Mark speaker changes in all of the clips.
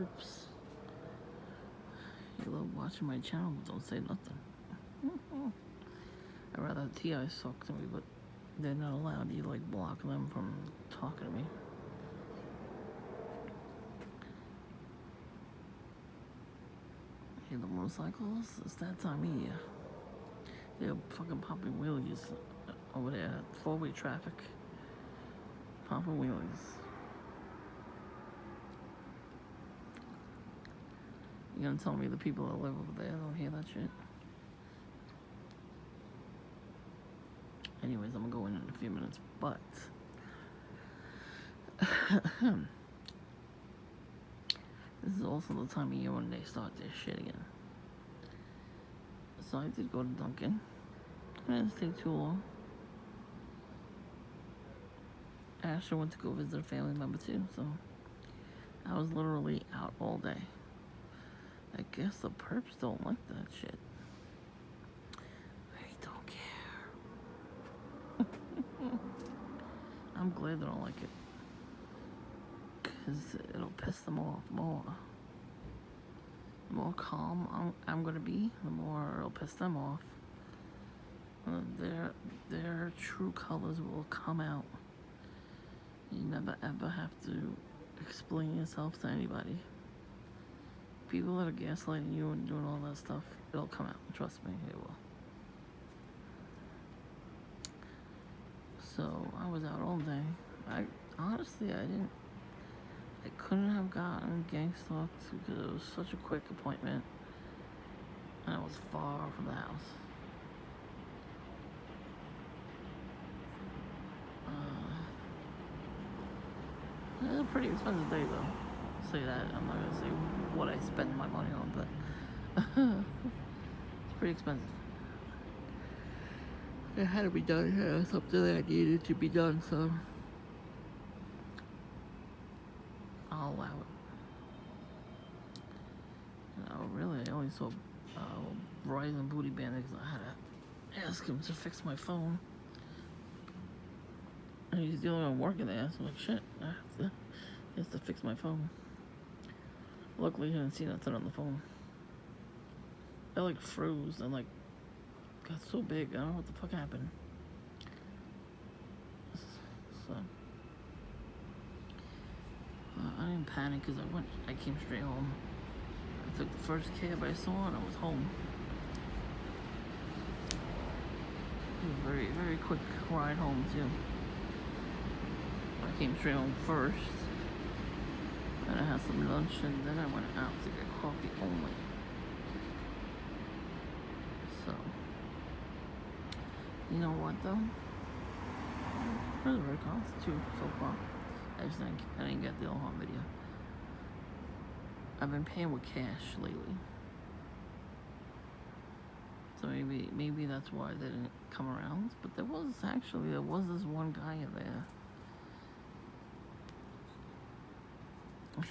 Speaker 1: Perps. You love watching my channel, but don't say nothing. I'd rather have T.I. talk to me, but they're not allowed. You like block them from talking to me. Hey, the motorcycles, it's that time of year. They're fucking popping wheelies over there. Four-way traffic. Popping wheelies. You gonna tell me the people that live over there don't hear that shit? Anyways, I'm gonna go in a few minutes, but this is also the time of year when they start their shit again. So I did go to Dunkin'. It didn't take too long. Asher went to go visit a family member too, so I was literally out all day. I guess the perps don't like that shit. They don't care. I'm glad they don't like it, because it'll piss them off more. The more calm I'm gonna be, the more it'll piss them off. Their true colors will come out. You never ever have to explain yourself to anybody. People that are gaslighting you and doing all that stuff, it'll come out. Trust me, it will. So I was out all day. I couldn't have gotten gang stalked because it was such a quick appointment, and I was far from the house. It was a pretty expensive day, though. I'll say that. I'm not gonna say what I spend my money on, but it's pretty expensive. It had to be done. It was something that needed to be done, so I'll allow it. Really, I only saw Verizon Booty Bandit because I had to ask him to fix my phone. And he's the only one working there, so like, shit, he has to fix my phone. Luckily, he didn't see nothing on the phone. I like froze and like got so big. I don't know what the fuck happened. So I didn't panic because I came straight home. I took the first cab I saw and I was home. It was a very, very quick ride home too. I came straight home first, and I had some lunch, and then I went out to get coffee only. So, you know what though? It was very cost too so far. I didn't get the Omaha video. I've been paying with cash lately, so maybe that's why they didn't come around. But there was this one guy in there.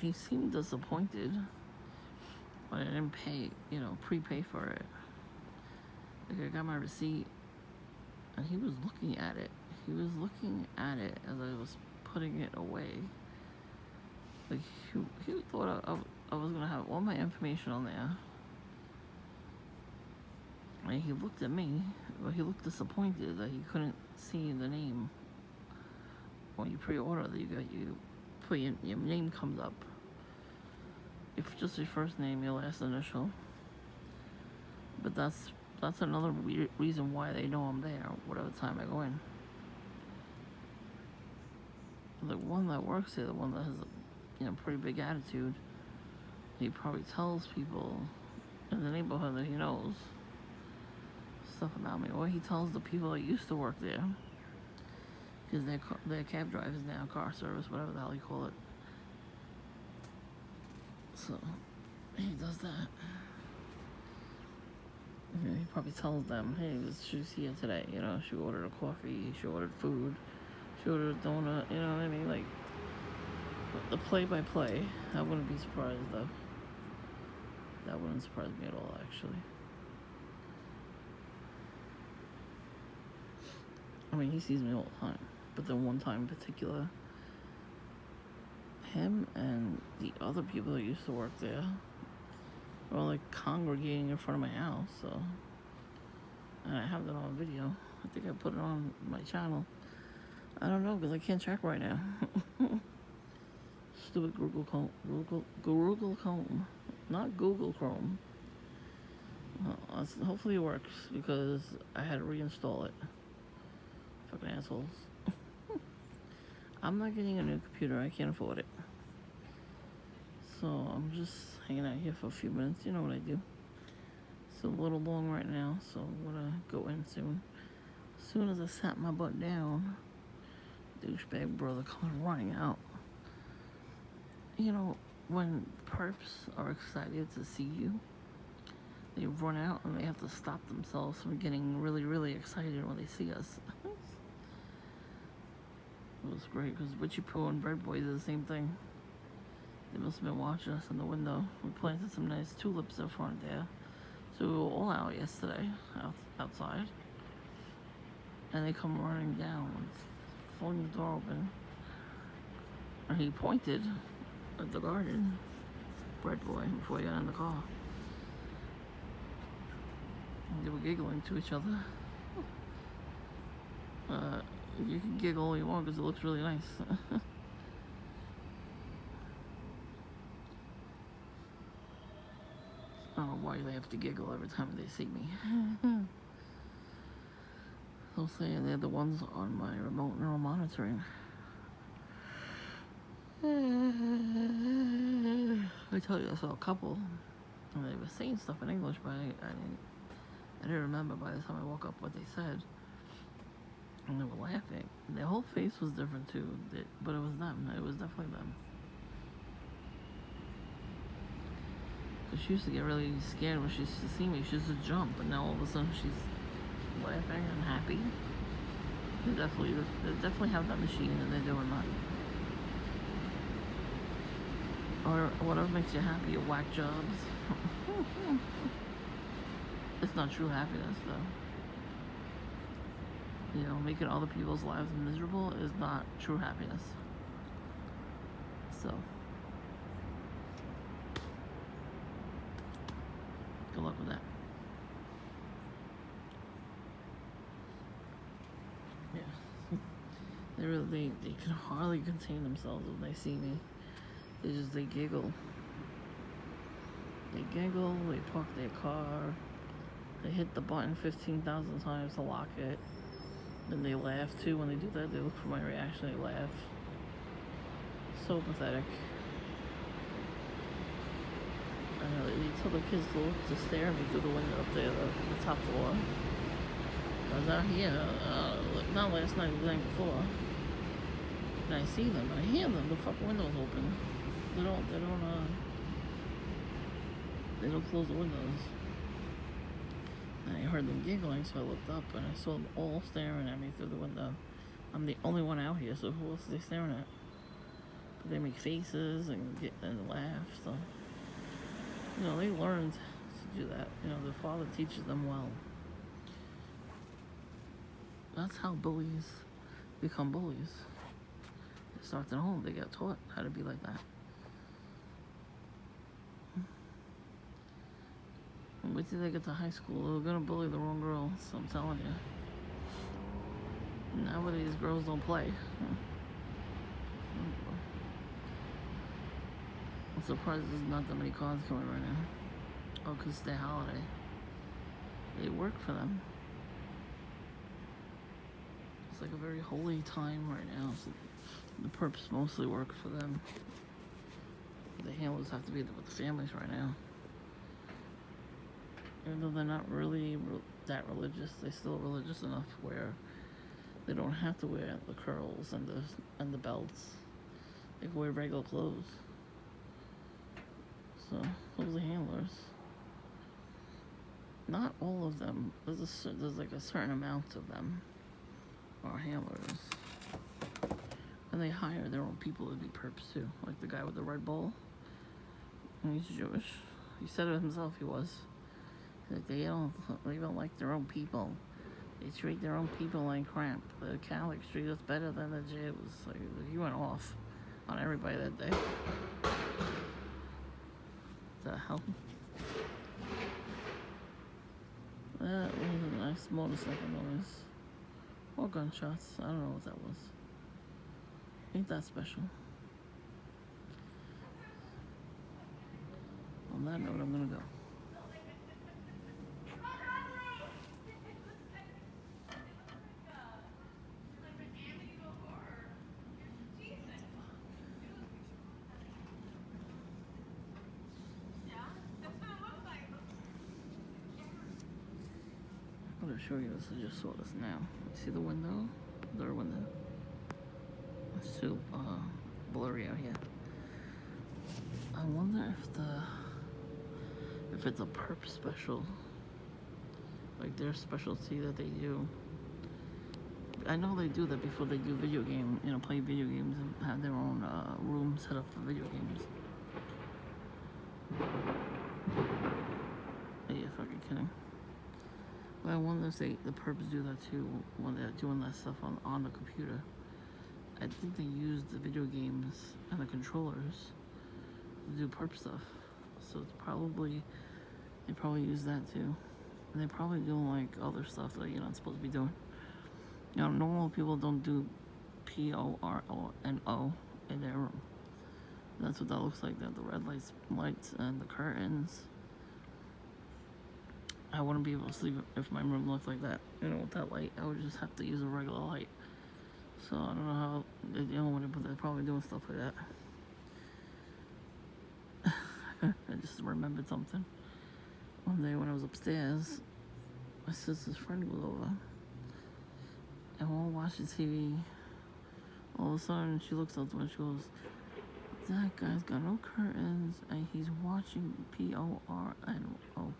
Speaker 1: He seemed disappointed, but I didn't pay, prepay for it. Like, I got my receipt, and he was looking at it. He was looking at it as I was putting it away. Like, he thought I was gonna have all my information on there. And he looked at me, but he looked disappointed that he couldn't see the name. When you pre-order, you put your name comes up. If just your first name, your last initial. But that's another reason why they know I'm there, whatever time I go in. The one that works here, the one that has a pretty big attitude, he probably tells people in the neighborhood that he knows stuff about me, or he tells the people that used to work there, because they're cab drivers now, car service, whatever the hell you call it. So he does that. He probably tells them, hey, she's here today, she ordered a coffee, she ordered food, she ordered a donut, you know what I mean? Like, the play-by-play, I wouldn't be surprised, though. That wouldn't surprise me at all, actually. I mean, he sees me all the time, but the one time in particular, him and the other people that used to work there were like congregating in front of my house. So, and I have that on video. I think I put it on my channel. I don't know because I can't check right now. Stupid Google Chrome, not Google Chrome. Well, hopefully it works because I had to reinstall it. Fucking assholes. I'm not getting a new computer. I can't afford it. So I'm just hanging out here for a few minutes. You know what I do. It's a little long right now, so I'm gonna go in soon. As soon as I sat my butt down, douchebag brother comes running out. You know, when perps are excited to see you, they run out and they have to stop themselves from getting really, really excited when they see us. It was great because Witchy Pooh and Bread Boy did the same thing. They must have been watching us in the window. We planted some nice tulips in front there. So we were all out yesterday, outside. And they come running down, flung the door open. And he pointed at the garden, Bread Boy, before he got in the car. And they were giggling to each other. You can giggle all you want because it looks really nice. I don't know why they have to giggle every time they see me. They'll say they're the ones on my remote neural monitoring. I tell you, I saw a couple, and they were saying stuff in English, but I didn't remember by the time I woke up what they said. And they were laughing. Their whole face was different too, but it was them. It was definitely them. Because she used to get really scared when she used to see me. She used to jump, but now all of a sudden she's laughing and happy. They definitely have that machine, and they're doing that. Or whatever makes you happy, your whack jobs. It's not true happiness, though. You know, making other people's lives miserable is not true happiness. So, good luck with that. Yeah. They can hardly contain themselves when they see me. They giggle. They giggle, they park their car, they hit the button 15,000 times to lock it. Then they laugh too when they do that. They look for my reaction, they laugh. So pathetic. I know, they tell the kids to stare at me through the window up there, the top floor. I was out here, not last night, the night before. And I see them, and I hear them, the fucking window's open. They don't close the windows. And I heard them giggling, so I looked up and I saw them all staring at me through the window. I'm the only one out here, so who else are they staring at? But they make faces and laugh, so you know, they learned to do that. You know, their father teaches them well. That's how bullies become bullies. They start at home, they get taught how to be like that. Wait till they get to high school, they're gonna bully the wrong girls, I'm telling you. Nowadays, girls don't play. I'm surprised there's not that many cars coming right now. Oh, because it's their holiday. They work for them. It's like a very holy time right now. So the perps mostly work for them. The handlers have to be there with the families right now. Even though they're not really that religious, they're still religious enough where they don't have to wear the curls and the belts. They can wear regular clothes. So those are handlers. Not all of them. There's like a certain amount of them are handlers, and they hire their own people to be perps too. Like the guy with the Red Bull. And he's Jewish. He said it himself. He was. Like they don't like their own people. They treat their own people like crap. The Catholics treat us better than the Jews. Like, he went off. on everybody that day. The hell? That was a nice motorcycle noise. Or gunshots. I don't know what that was. Ain't that special. On that note, I'm gonna go. I'm gonna show you this. I just saw this now. See the window? The window. It's too blurry out here. I wonder if it's a Perp special, like their specialty that they do. I know they do that before they do video game, play video games and have their own room set up for video games. Are you fucking kidding? But I wonder if the Perps do that too when they're doing that stuff on the computer. I think they use the video games and the controllers to do Perp stuff. So it's they probably use that too. And they probably do like other stuff that you're not supposed to be doing. Normal people don't do PORNO in their room. That's what that looks like. That the red lights and the curtains. I wouldn't be able to sleep if my room looked like that. With that light, I would just have to use a regular light. So I don't know how they're dealing with it, but they're probably doing stuff like that. I just remembered something. One day when I was upstairs, my sister's friend was over. And we're all watching TV. All of a sudden, she looks out the window and she goes, "That guy's got no curtains and he's watching PORNO."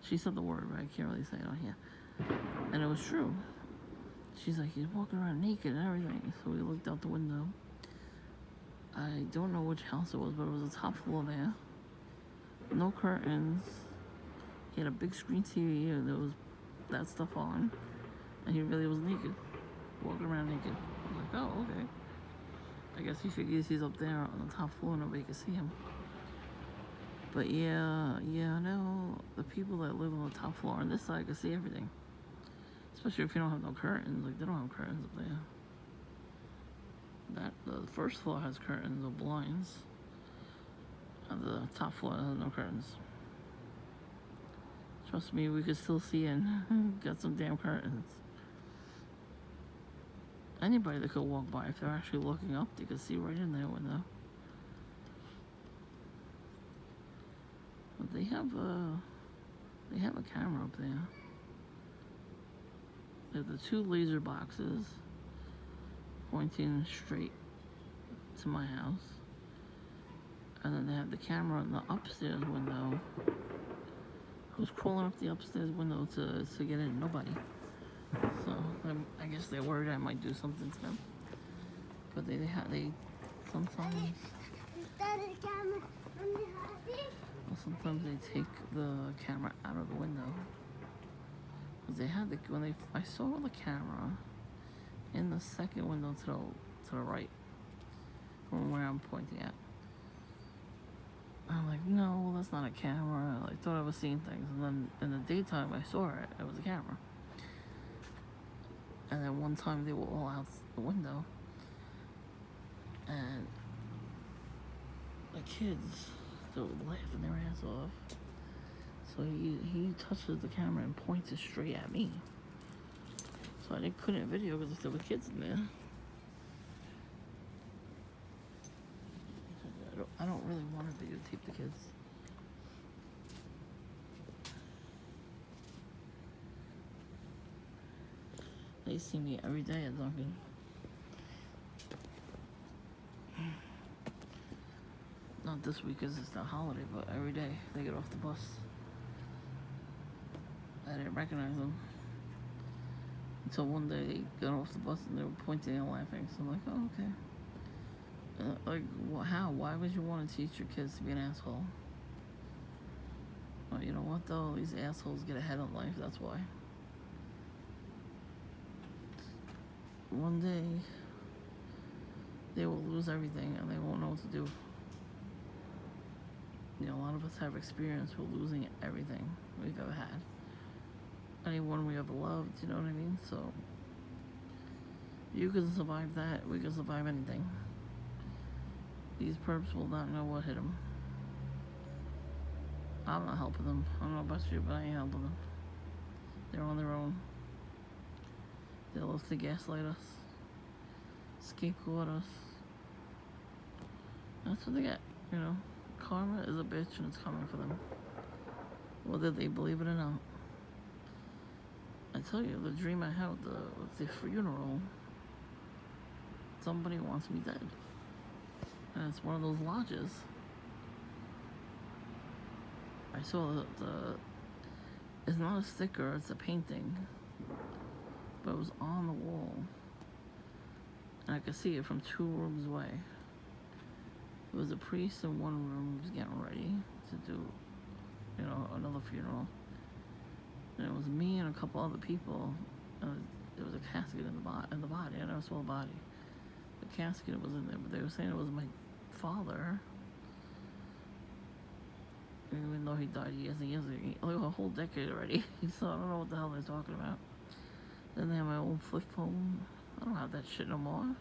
Speaker 1: She said the word, but I can't really say it on here. And it was true. She's like, he's walking around naked and everything. So we looked out the window. I don't know which house it was, but it was a top floor there. No curtains. He had a big screen TV and there was that stuff on. And he really was naked. Walking around naked. I was like, oh, okay. I guess he figures he's up there on the top floor and nobody can see him. But no, the people that live on the top floor on this side can see everything. Especially if you don't have no curtains. Like, they don't have curtains up there. The first floor has curtains or blinds. And the top floor has no curtains. Trust me, we could still see in. Got some damn curtains. Anybody that could walk by, if they're actually looking up, they could see right in their window. But they have a camera up there. They have the two laser boxes pointing straight to my house. And then they have the camera in the upstairs window. Who's crawling up the upstairs window to get in? Nobody. So I guess they're worried I might do something to them. But they sometimes. Sometimes they take the camera out of the window. Cause they had I saw the camera in the second window to the right, from where I'm pointing at. I'm like, no, that's not a camera. I thought I was seeing things, and then in the daytime I saw it. It was a camera. And then one time they were all out the window, and the kids. So laughing their ass off. So he touches the camera and points it straight at me. So I couldn't video because there were kids in there. I don't really want to videotape the kids. They see me every day at Dunkin'. Not this week because it's the holiday, but every day they get off the bus. I didn't recognize them until one day they got off the bus and they were pointing and laughing. So I'm like, oh, okay. How? Why would you want to teach your kids to be an asshole? Well, you know what though? These assholes get ahead in life, that's why. One day, they will lose everything and they won't know what to do. You know, a lot of us have experience with losing everything we've ever had. Anyone we ever loved, you know what I mean? So, you can survive that, we can survive anything. These perps will not know what hit them. I'm not helping them. I don't know about you, but I ain't helping them. They're on their own. They love to gaslight us, scapegoat us. That's what they get, you know. Karma is a bitch and it's coming for them, whether they believe it or not. I tell you, the dream I had with the funeral, somebody wants me dead. And it's one of those lodges. I saw it's not a sticker, it's a painting. But it was on the wall. And I could see it from 2 rooms away. There was a priest in one room who was getting ready to do, you know, another funeral. And it was me and a couple other people. And there was a casket in the body. I never saw the body. The casket was in there, but they were saying it was my father. Even though he died years and years ago, like a whole decade already. So I don't know what the hell they're talking about. Then they have my old flip phone. I don't have that shit no more.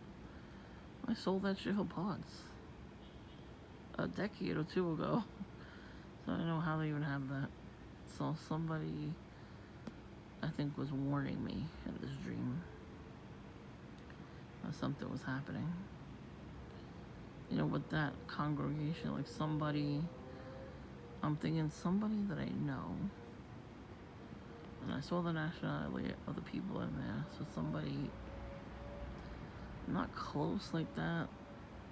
Speaker 1: I sold that shit for parts a decade or 2 ago. So I don't know how they even have that. So somebody, I think, was warning me in this dream that something was happening. You know, with that congregation, like somebody, I'm thinking somebody that I know. And I saw the nationality of the people in there. So somebody not close like that.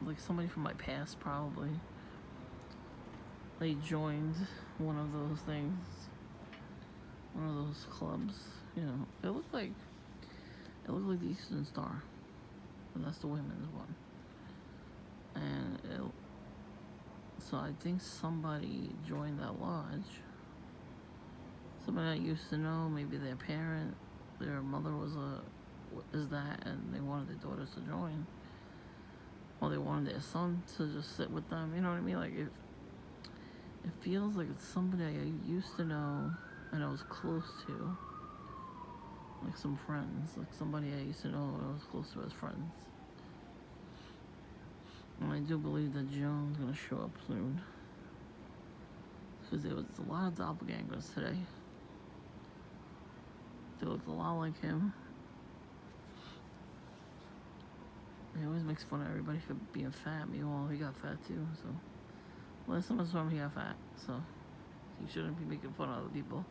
Speaker 1: Like somebody from my past, probably. They joined one of those things. One of those clubs. You know, it looked like the Eastern Star. And that's the women's one. And so I think somebody joined that lodge. Somebody I used to know, maybe their parent, their mother is that, and they wanted their daughters to join. Or they wanted their son to just sit with them, you know what I mean? Like, it feels like it's somebody I used to know and I was close to. Like some friends, like somebody I used to know and I was close to as friends. And I do believe that Joan's gonna show up soon. Because there was a lot of doppelgangers today. They looked a lot like him. He always makes fun of everybody for being fat. Meanwhile, he got fat too, so. Last time I saw him, he got fat, so. He shouldn't be making fun of other people.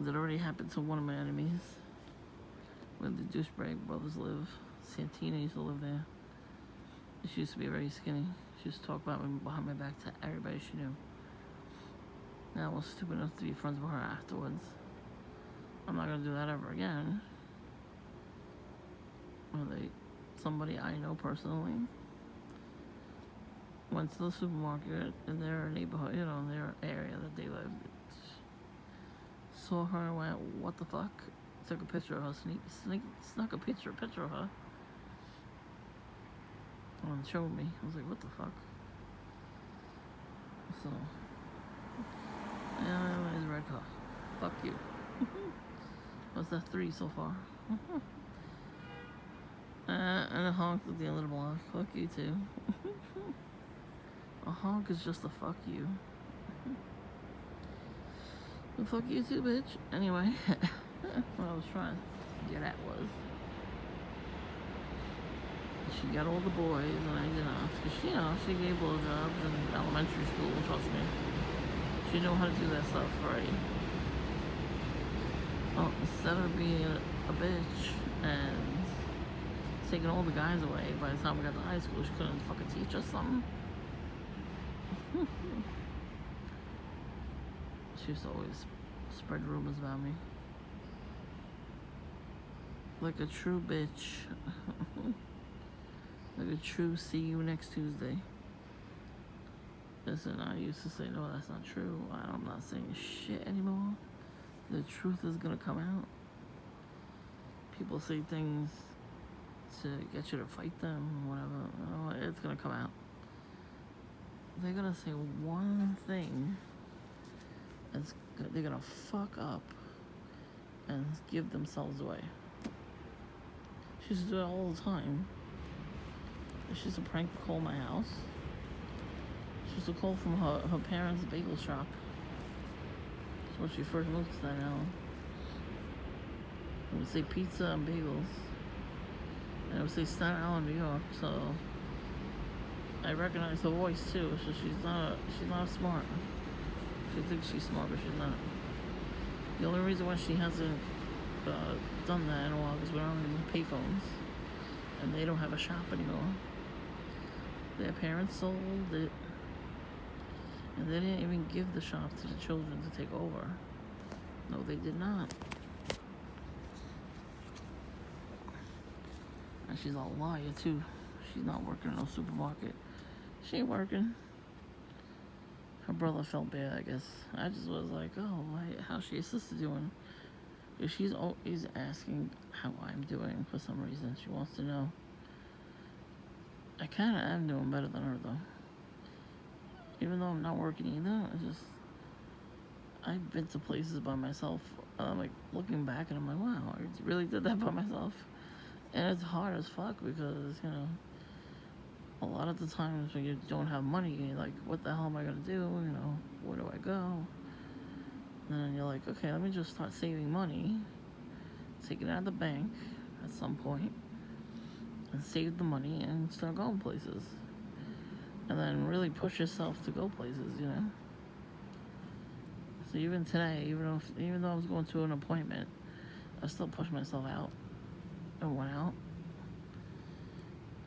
Speaker 1: That already happened to one of my enemies. Where the douchebag brothers live. Santina used to live there. She used to be very skinny. She used to talk about me behind my back to everybody she knew. Now I was stupid enough to be friends with her afterwards. I'm not gonna do that ever again. Somebody I know personally went to the supermarket in their neighborhood, you know, in their area that they lived. Saw her and went, what the fuck? Took a picture of her, snuck a picture of her. And showed me. I was like, what the fuck? So, yeah, it's a red car. Fuck you. What's that 3 so far? And a honk at the end of the block. Fuck you too. A honk is just a fuck you. Well, fuck you too, bitch. Anyway, what I was trying to get at was, she got all the boys and I did not. Because, you know, she gave blowjobs in elementary school, trust me. She knew how to do that stuff already. Well, instead of being a bitch and taking all the guys away, by the time we got to high school, she couldn't fucking teach us something. She used to always spread rumors about me. Like a true bitch. Like a true see you next Tuesday. Listen, I used to say, no, that's not true. I'm not saying shit anymore. The truth is gonna come out. People say things to get you to fight them, whatever. It's gonna come out. They're gonna say one thing. They're gonna fuck up and give themselves away. She used to do it all the time. She used to prank call my house. She used to call from her parents' bagel shop. That's when she first moved to Staten Island. It would say pizza and bagels. And it would say Staten Island, New York. So I recognize her voice too. So she's not smart. She thinks she's smart, but she's not. The only reason why she hasn't done that in a while is we don't have any payphones, and they don't have a shop anymore. Their parents sold it, and they didn't even give the shop to the children to take over. No, they did not. And she's a liar too. She's not working in no supermarket. She ain't working. Her brother felt bad, I guess. I just was like, oh, how's your sister doing? Because she's always asking how I'm doing for some reason. She wants to know. I kind of am doing better than her, though. Even though I'm not working either, I've been to places by myself. Like, looking back, and I'm like, wow, I really did that by myself. And it's hard as fuck because, you know, a lot of the times when you don't have money, you're like, what the hell am I going to do? You know, where do I go? And then you're like, okay, let me just start saving money, take it out of the bank at some point, and save the money and start going places. And then really push yourself to go places, you know? So even today, even though I was going to an appointment, I still pushed myself out and went out.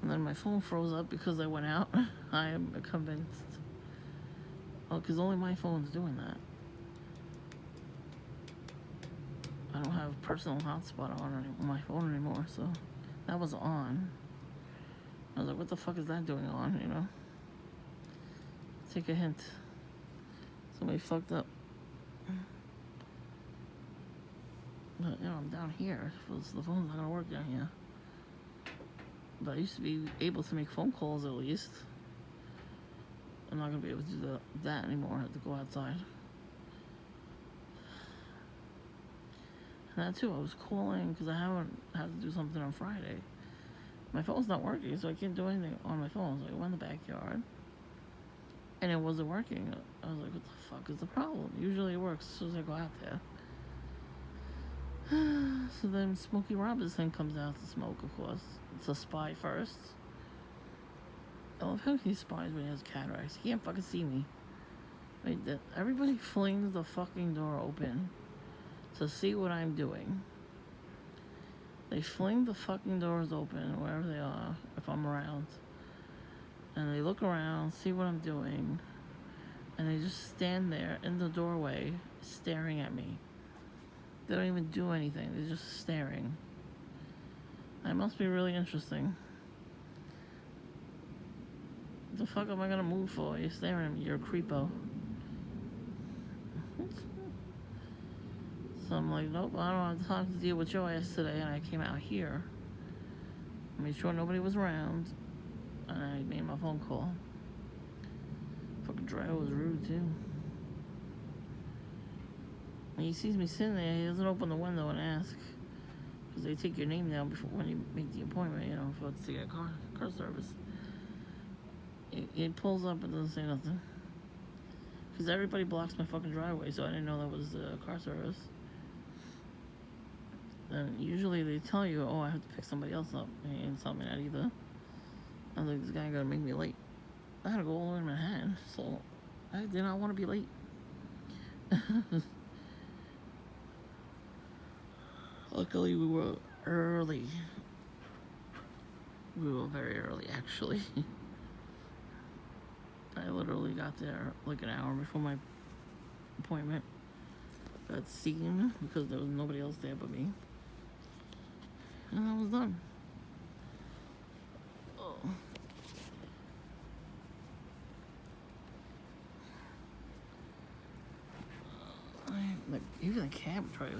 Speaker 1: And then my phone froze up because I went out. I am convinced. Oh, because only my phone's doing that. I don't have personal hotspot on my phone anymore, so that was on. I was like, what the fuck is that doing on, you know? Take a hint. Somebody fucked up. But, you know, I'm down here. So the phone's not gonna work down here. But I used to be able to make phone calls at least. I'm not gonna be able to do that anymore. I have to go outside. And that too, I was calling because I haven't had to do something on Friday. My phone's not working, so I can't do anything on my phone. So I went in the backyard, and it wasn't working. I was like, what the fuck is the problem? Usually it works as soon as I go out there. So then Smokey Robinson comes out to smoke, of course. It's a spy first. I love how he spies when he has cataracts. He can't fucking see me. Everybody flings the fucking door open to see what I'm doing. They fling the fucking doors open wherever they are, if I'm around. And they look around, see what I'm doing. And they just stand there in the doorway staring at me. They don't even do anything. They're just staring. That must be really interesting. What the fuck am I gonna move for? You're staring at me. You're a creepo. So I'm like, nope, I don't have time to deal with your ass today. And I came out here. I made sure nobody was around. And I made my phone call. Fucking driver was rude too. When he sees me sitting there, he doesn't open the window and ask. Because they take your name down before when you make the appointment, you know, to get car service. He pulls up and doesn't say nothing. Because everybody blocks my fucking driveway, so I didn't know that was the car service. And usually they tell you, oh, I have to pick somebody else up. And he didn't tell me that either. I was like, this guy gonna make me late. I had to go all the way to Manhattan, so I did not want to be late. Luckily, we were early. We were very early, actually. I literally got there like an hour before my appointment. Got seen because there was nobody else there but me. And I was done. Oh. Like, even the cab driver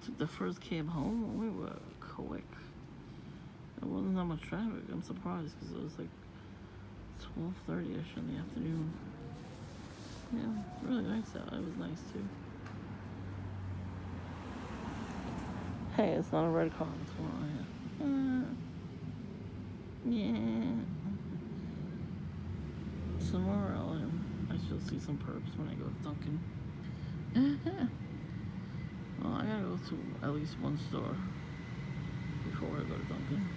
Speaker 1: took the first cab home. We were quick. There wasn't that much traffic. I'm surprised because it was like 12:30ish in the afternoon. Yeah, it's really nice out. It was nice too. Hey, it's not a red car. What's going on here? Yeah. Tomorrow I shall see some perps when I go to Dunkin'. Well, I gotta go to at least one store before I go to Dunkin'.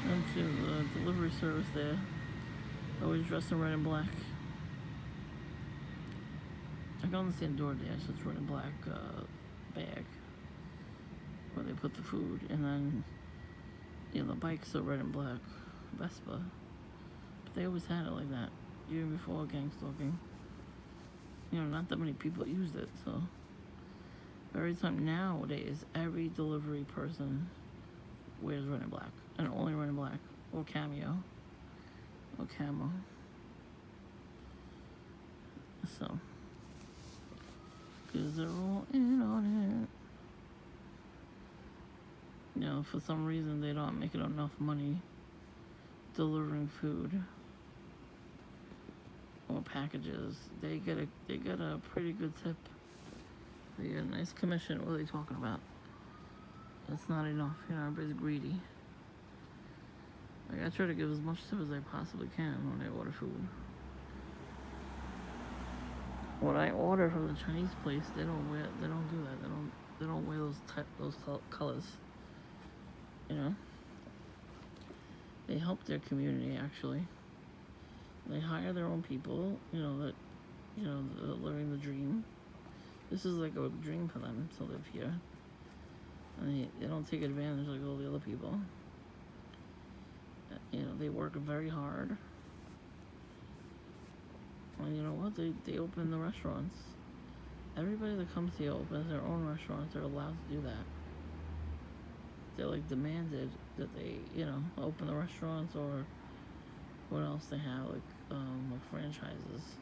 Speaker 1: And to the delivery service there, always dressed in red and black. I can understand DoorDash, it's red and black bag where they put the food, and then the bikes are red and black Vespa. But they always had it like that, even before gang stalking. Not that many people used it, so every time nowadays, every delivery person wears red and black, and only red and black, or cameo, or camo. So, because they're all in on it. For some reason they don't make enough money delivering food or packages. They get a pretty good tip. They get a nice commission. What are they talking about? That's not enough. Everybody's greedy. I try to give as much tip as I possibly can when I order food. When I order from the Chinese place, they don't do that. They don't wear those colors. They help their community actually. They hire their own people, living the dream. This is like a dream for them to live here. And they don't take advantage like all the other people. They work very hard. And you know what? They open the restaurants. Everybody that comes here opens their own restaurants. They're allowed to do that. They're demanded that they, open the restaurants, or what else they have, like franchises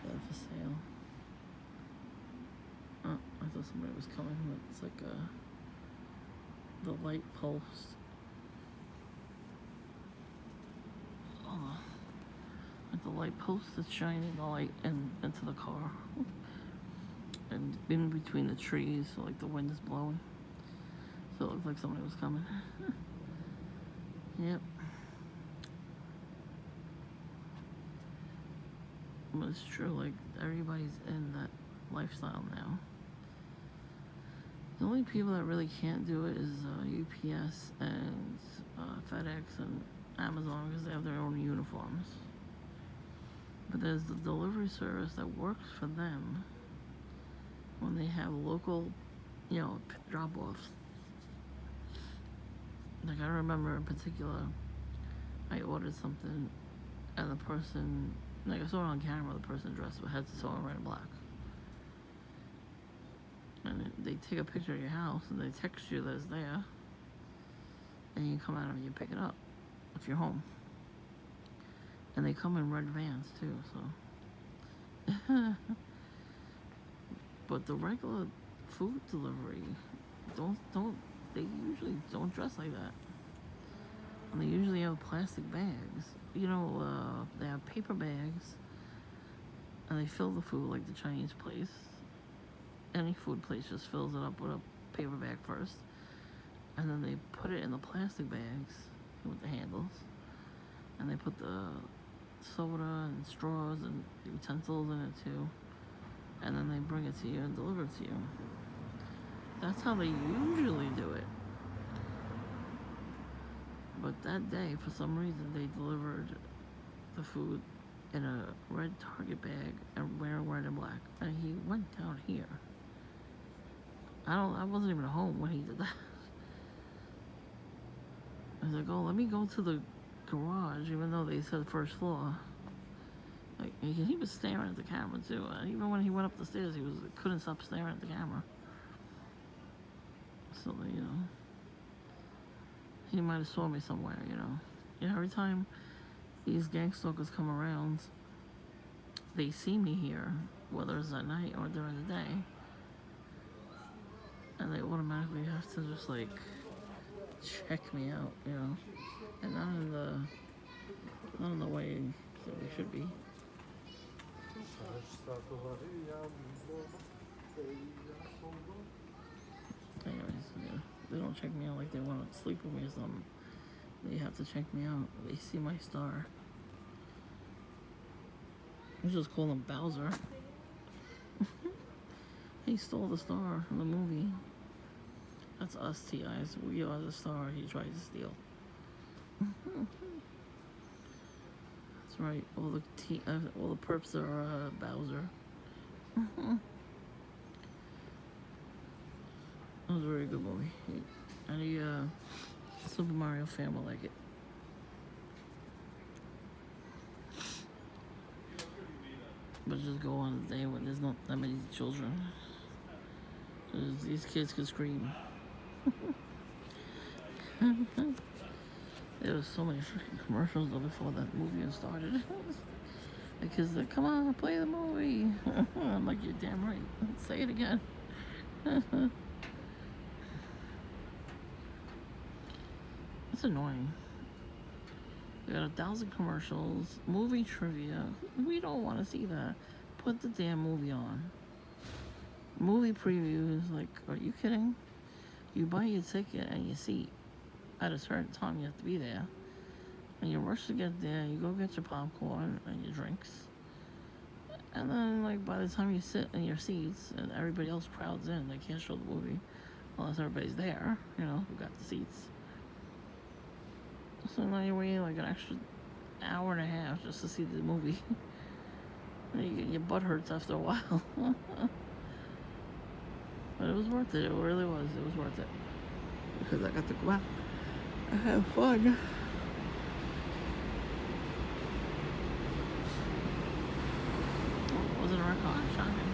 Speaker 1: that are for sale. Oh, I thought somebody was coming, but it's like the light post. Oh, like the light post that's shining the light into the car. And in between the trees, so the wind is blowing. So it looked like somebody was coming. Yep. But it's true, everybody's in that lifestyle now. The only people that really can't do it is UPS and FedEx and Amazon, because they have their own uniforms. But there's the delivery service that works for them when they have local, drop-offs. I remember in particular, I ordered something, and the person, I saw it on camera, the person dressed had to sew in red and black. And they take a picture of your house, and they text you that it's there, and you come out and you pick it up if you're home. And they come in red vans too, so. But the regular food delivery, they usually don't dress like that. And they usually have plastic bags. They have paper bags, and they fill the food like the Chinese place. Any food place just fills it up with a paper bag first, and then they put it in the plastic bags with the handles, and they put the soda and straws and utensils in it too, and then they bring it to you and deliver it to you. That's how they usually do it. But that day, for some reason, they delivered the food in a red Target bag and wearing red and black. And he went down here. I wasn't even home when he did that. I was like, oh, let me go to the garage, even though they said first floor. He was staring at the camera too. Even when he went up the stairs, he couldn't stop staring at the camera. So, he might have saw me somewhere, every time these gang stalkers come around, they see me here, whether it's at night or during the day. and they automatically have to just like check me out, you know, and not in the way that we should be. Anyways, yeah, they don't check me out like they want to sleep with me or something. They have to check me out. They see my star. We just call him Bowser. He stole the star from the movie. That's us, T.I.'s. We are the star he tried to steal. That's right. All the perps are Bowser. That was a very good movie. Any Super Mario fan will like it. But just go on a day when there's not that many children. These kids could scream. There was so many freaking commercials though before that movie even started. The kids like, come on, play the movie. I'm like, you're damn right. Say it again. It's annoying. We got 1,000 commercials, movie trivia. We don't want to see that. Put the damn movie on. Movie previews, like, are you kidding? You buy your ticket and your seat. At a certain time, you have to be there. And you rush to get there, you go get your popcorn and your drinks. And then, like, by the time you sit in your seats and everybody else crowds in, they can't show the movie unless everybody's there, you know, who got the seats. So now you're waiting like an extra hour and a half just to see the movie. Your butt hurts after a while. But it was worth it. It really was. It was worth it. Because I got to go out. I had fun. Was it a red car? Shocking.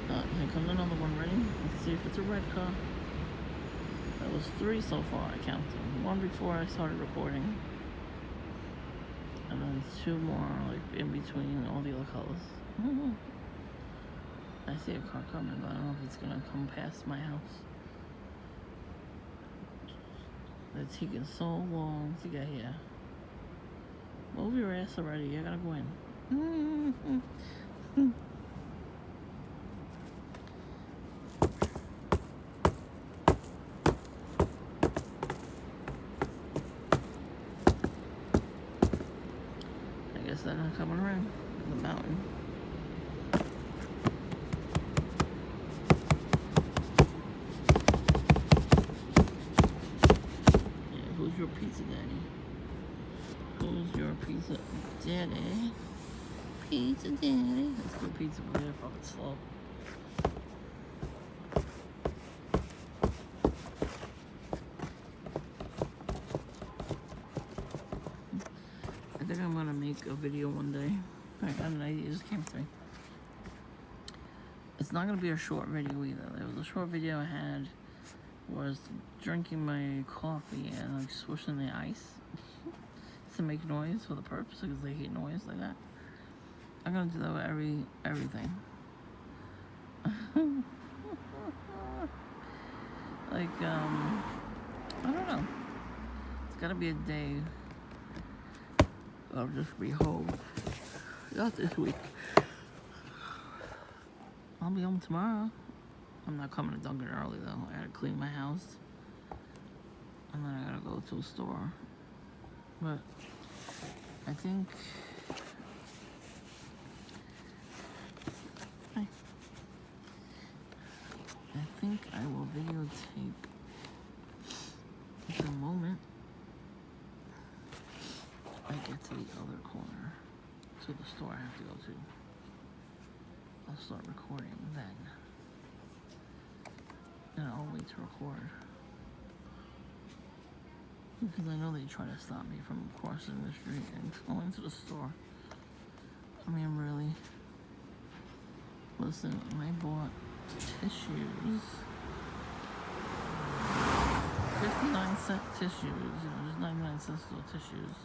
Speaker 1: Here comes another one. Ready? Let's see if it's a red car. That was 3 so far, I counted. 1 before I started recording. And then 2 more, like, in between all the other colors. I see a car coming, but I don't know if it's gonna come past my house. They're taking so long to get here. Move your ass already, I gotta go in. I guess they're not coming around the mountain. Yeah, who's your pizza daddy? Who's your pizza daddy? Pizza daddy. That's good pizza, but they're fucking slow. I think I'm gonna make a video one day. I got an idea, it just came to me. It's not gonna be a short video either. There was a short video I had was drinking my coffee and like swishing the ice to make noise for the perps because they hate noise like that. I'm gonna do that with everything. Like I don't know. It's gotta be a day. I'll just be home. Not this week. I'll be home tomorrow. I'm not coming to Dunkin' early though. I gotta clean my house. And then I gotta go to a store. But I think I will videotape the moment I get to the other corner, to the store I have to go to. I'll start recording then. And I'll wait to record. Because I know they try to stop me from crossing the street and going to the store. I mean, really. Listen, I bought tissues. 59-cent tissues. You know, just 99 cents little tissues.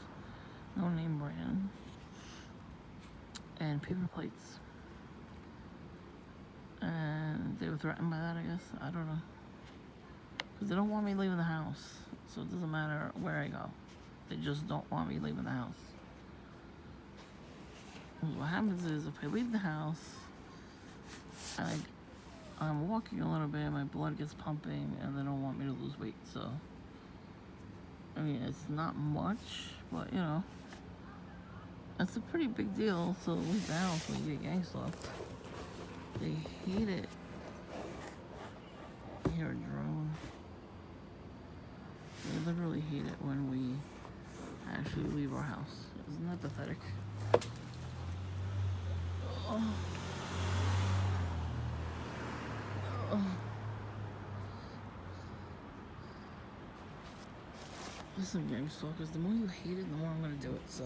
Speaker 1: No name brand. And paper plates. And And they were threatened by that, I guess. I don't know. Because they don't want me leaving the house. So it doesn't matter where I go. They just don't want me leaving the house. What happens is if I leave the house, I'm walking a little bit, my blood gets pumping, and they don't want me to lose weight. So, I mean, it's not much, but you know, it's a pretty big deal. So to leave the house when you get gang stalked, they hate it. I hear a drone. They literally hate it when we actually leave our house. Isn't that pathetic? Oh. Oh. Listen, gang stalkers, the more you hate it, the more I'm gonna do it, so.